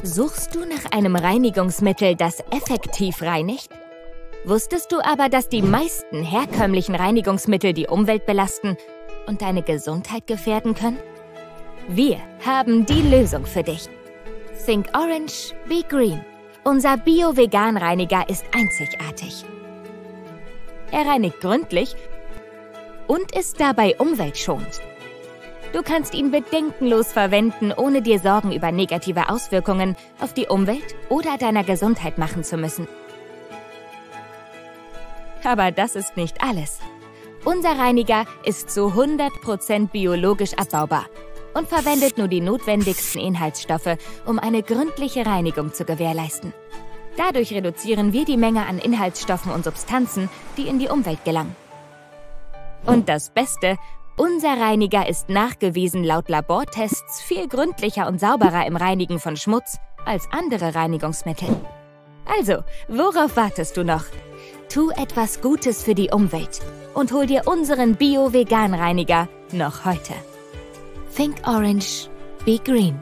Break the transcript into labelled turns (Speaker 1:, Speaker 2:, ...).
Speaker 1: Suchst du nach einem Reinigungsmittel, das effektiv reinigt? Wusstest du aber, dass die meisten herkömmlichen Reinigungsmittel die Umwelt belasten und deine Gesundheit gefährden können? Wir haben die Lösung für dich. Think Orange, Be Green. Unser Bio-Vegan-Reiniger ist einzigartig. Er reinigt gründlich und ist dabei umweltschonend. Du kannst ihn bedenkenlos verwenden, ohne dir Sorgen über negative Auswirkungen auf die Umwelt oder deiner Gesundheit machen zu müssen. Aber das ist nicht alles. Unser Reiniger ist zu 100% biologisch abbaubar und verwendet nur die notwendigsten Inhaltsstoffe, um eine gründliche Reinigung zu gewährleisten. Dadurch reduzieren wir die Menge an Inhaltsstoffen und Substanzen, die in die Umwelt gelangen. Und das Beste: Unser Reiniger ist nachgewiesen laut Labortests viel gründlicher und sauberer im Reinigen von Schmutz als andere Reinigungsmittel. Also, worauf wartest du noch? Tu etwas Gutes für die Umwelt und hol dir unseren Bio-Vegan-Reiniger noch heute. Think Orange, Be Green.